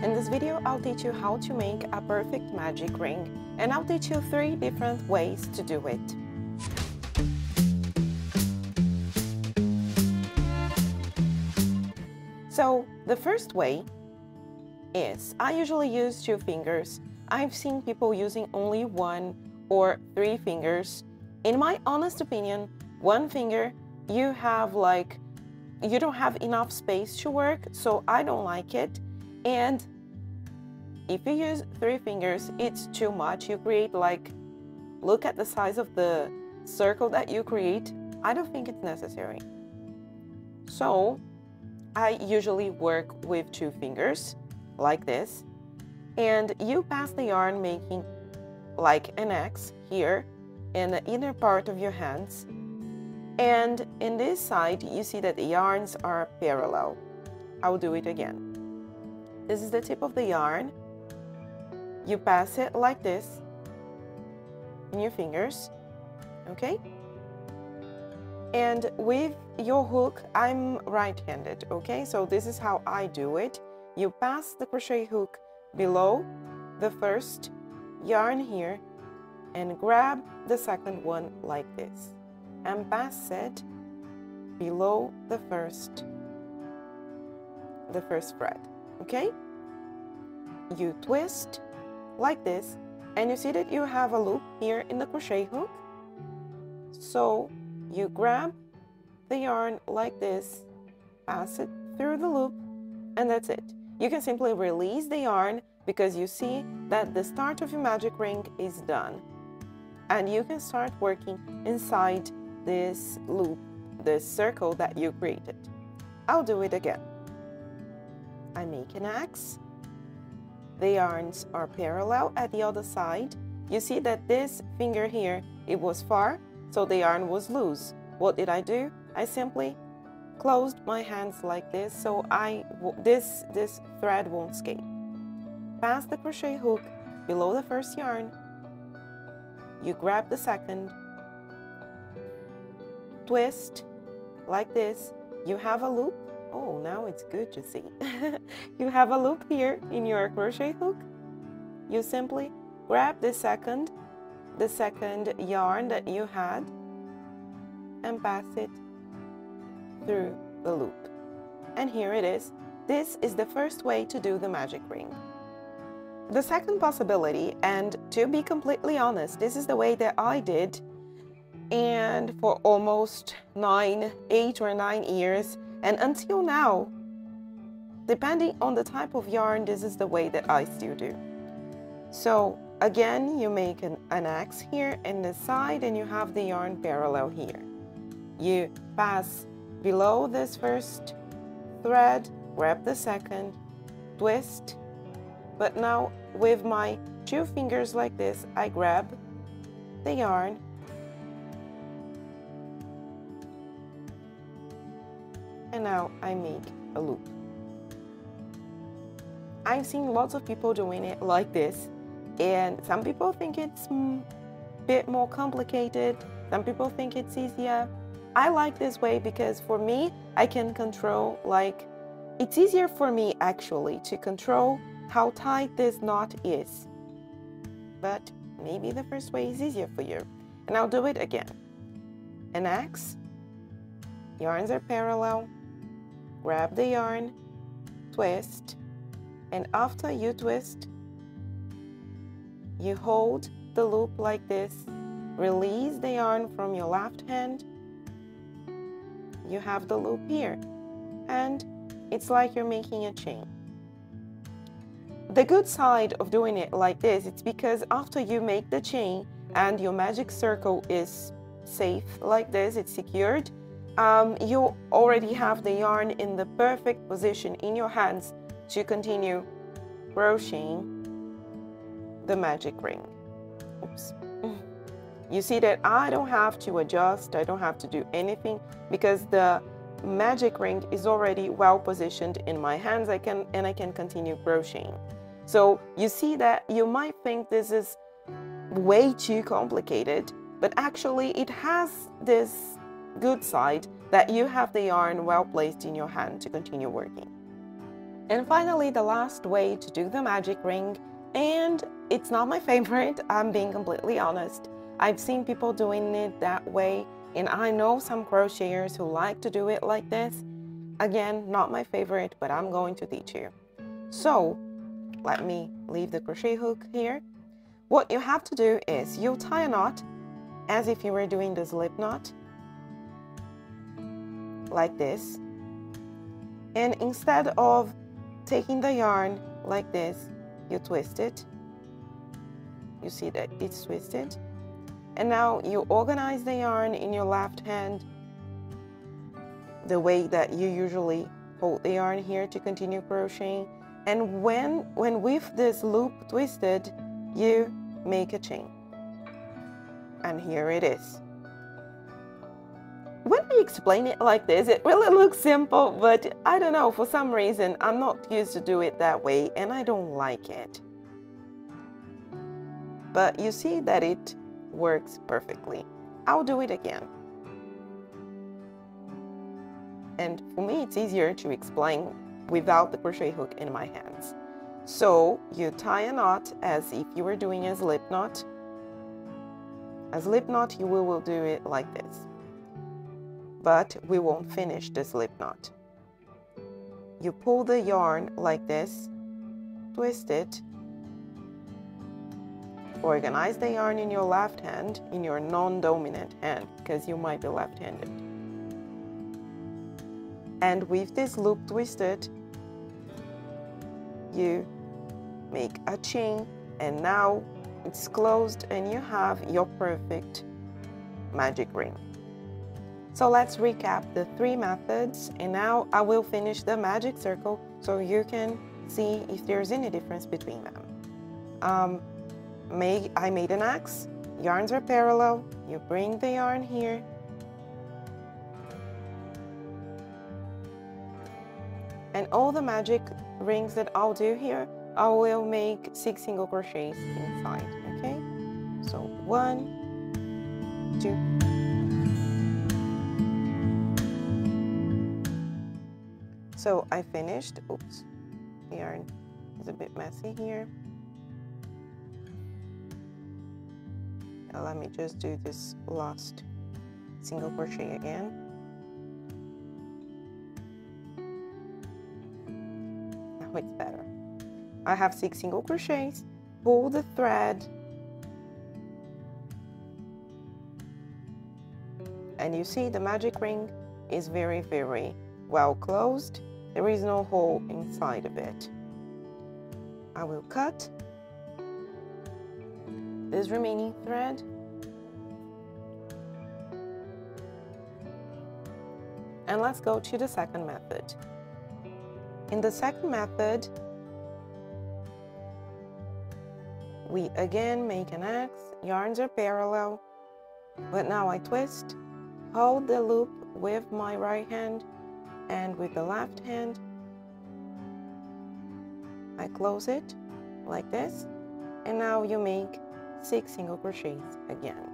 In this video, I'll teach you how to make a perfect magic ring, and I'll teach you 3 different ways to do it. So, the first way is, I usually use 2 fingers. I've seen people using only 1 or 3 fingers. In my honest opinion, 1 finger, you don't have enough space to work, so I don't like it. And if you use 3 fingers, it's too much. You create look at the size of the circle that you create. I don't think it's necessary. So I usually work with 2 fingers, like this. And you pass the yarn making like an X here in the inner part of your hands. And in this side, you see that the yarns are parallel. I'll do it again. This is the tip of the yarn. You pass it like this in your fingers, okay? And with your hook, I'm right-handed, okay? So this is how I do it. You pass the crochet hook below the first yarn here and grab the second one like this and pass it below the first thread, okay? You twist like this, and you see that you have a loop here in the crochet hook. So you grab the yarn like this, pass it through the loop, and that's it. You can simply release the yarn because you see that the start of your magic ring is done. And you can start working inside this loop, this circle that you created. I'll do it again. I make an X. The yarns are parallel at the other side. You see that this finger here, it was far, so the yarn was loose. What did I do? I simply closed my hands like this, so this thread won't escape. Pass the crochet hook below the first yarn. You grab the second, twist like this. You have a loop. Oh, now it's good to see. You have a loop here in your crochet hook. You simply grab the second yarn that you had and pass it through the loop. And here it is. This is the first way to do the magic ring. The second possibility, and to be completely honest, this is the way that I did, and for almost 8 or 9 years, and until now, depending on the type of yarn, this is the way that I still do. So again, you make an X here in the side, and you have the yarn parallel here. You pass below this first thread, grab the second, twist, but now with my 2 fingers like this, I grab the yarn and now I make a loop. I've seen lots of people doing it like this, and some people think it's a bit more complicated, some people think it's easier. I like this way because for me, I can control, it's easier for me actually to control how tight this knot is. But maybe the first way is easier for you. And I'll do it again. An X, yarns are parallel, grab the yarn, twist, and after you twist, you hold the loop like this, release the yarn from your left hand, you have the loop here, and it's like you're making a chain. The good side of doing it like this, it's because after you make the chain and your magic circle is safe like this, it's secured, you already have the yarn in the perfect position in your hands to continue crocheting the magic ring. Oops. You see that I don't have to adjust, I don't have to do anything because the magic ring is already well positioned in my hands. I can continue crocheting. So you see that you might think this is way too complicated, but actually it has this good side that you have the yarn well placed in your hand to continue working. And finally, the last way to do the magic ring, and it's not my favorite, I'm being completely honest. I've seen people doing it that way, and I know some crocheters who like to do it like this. Again, not my favorite, but I'm going to teach you. So let me leave the crochet hook here. What you have to do is you tie a knot as if you were doing the slip knot, like this. And instead of taking the yarn like this, you twist it. You see that it's twisted. And now you organize the yarn in your left hand the way that you usually hold the yarn here to continue crocheting. And when with this loop twisted, you make a chain. And here it is. When I explain it like this, it really looks simple, but I don't know, for some reason, I'm not used to do it that way and I don't like it. But you see that it works perfectly. I'll do it again. And for me, it's easier to explain without the crochet hook in my hands. So you tie a knot as if you were doing a slip knot. A slip knot, you will do it like this. But we won't finish the slip knot. You pull the yarn like this, twist it, organize the yarn in your left hand, in your non-dominant hand, because you might be left-handed. And with this loop twisted, you make a chain, and now it's closed and you have your perfect magic ring. So let's recap the 3 methods, and now I will finish the magic circle so you can see if there's any difference between them. I made an X, yarns are parallel, you bring the yarn here, and all the magic rings that I'll do here, I will make 6 single crochets inside, okay? So 1, 2, so I finished. Oops, the yarn is a bit messy here. Now let me just do this last single crochet again. Now it's better. I have 6 single crochets, pull the thread, and you see the magic ring is very, very well closed. There is no hole inside of it. I will cut this remaining thread and let's go to the second method. In the second method, we again make an X, yarns are parallel, but now I twist, hold the loop with my right hand, and with the left hand I close it like this, and now you make 6 single crochets again.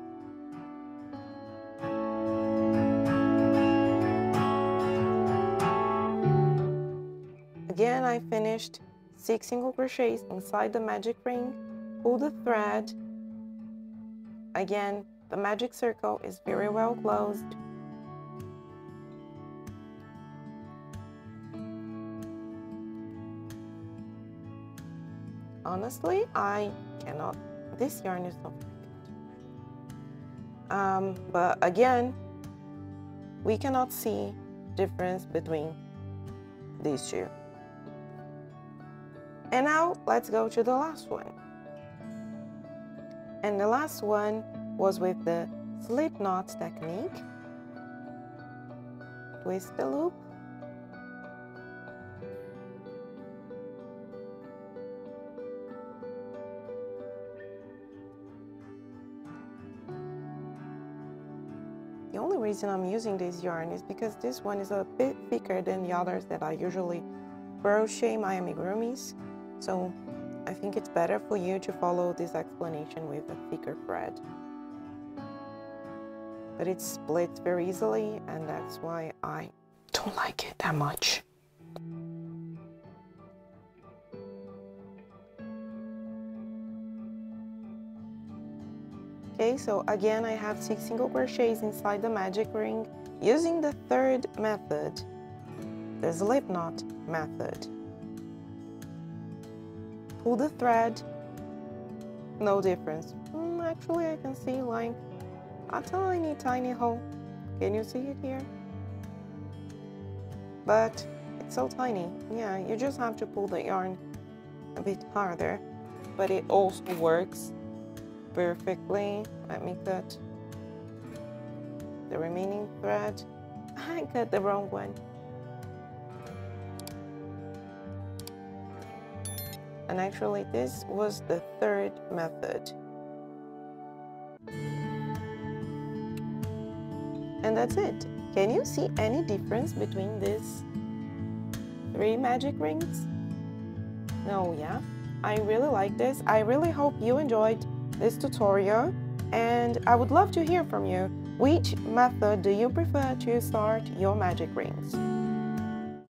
Again, I finished 6 single crochets inside the magic ring, pull the thread. Again, the magic circle is very well closed. Honestly, I cannot, this yarn is not very good. But again, we cannot see difference between these two. And now let's go to the last one. And the last one was with the slip knot technique. Twist the loop. The only reason I'm using this yarn is because this one is a bit thicker than the others that I usually crochet my amigurumis. So I think it's better for you to follow this explanation with a thicker thread. But it splits very easily, and that's why I don't like it that much. Okay, so again I have 6 single crochets inside the magic ring using the third method, the slip knot method. Pull the thread, no difference. Actually I can see like a tiny hole. Can you see it here? But it's so tiny. Yeah, you just have to pull the yarn a bit harder, but it also works perfectly. Let me cut the remaining thread. I cut the wrong one. And actually this was the third method. And that's it. Can you see any difference between these 3 magic rings? No, yeah? I really like this. I really hope you enjoyed this tutorial, and I would love to hear from you. Which method do you prefer to start your magic rings?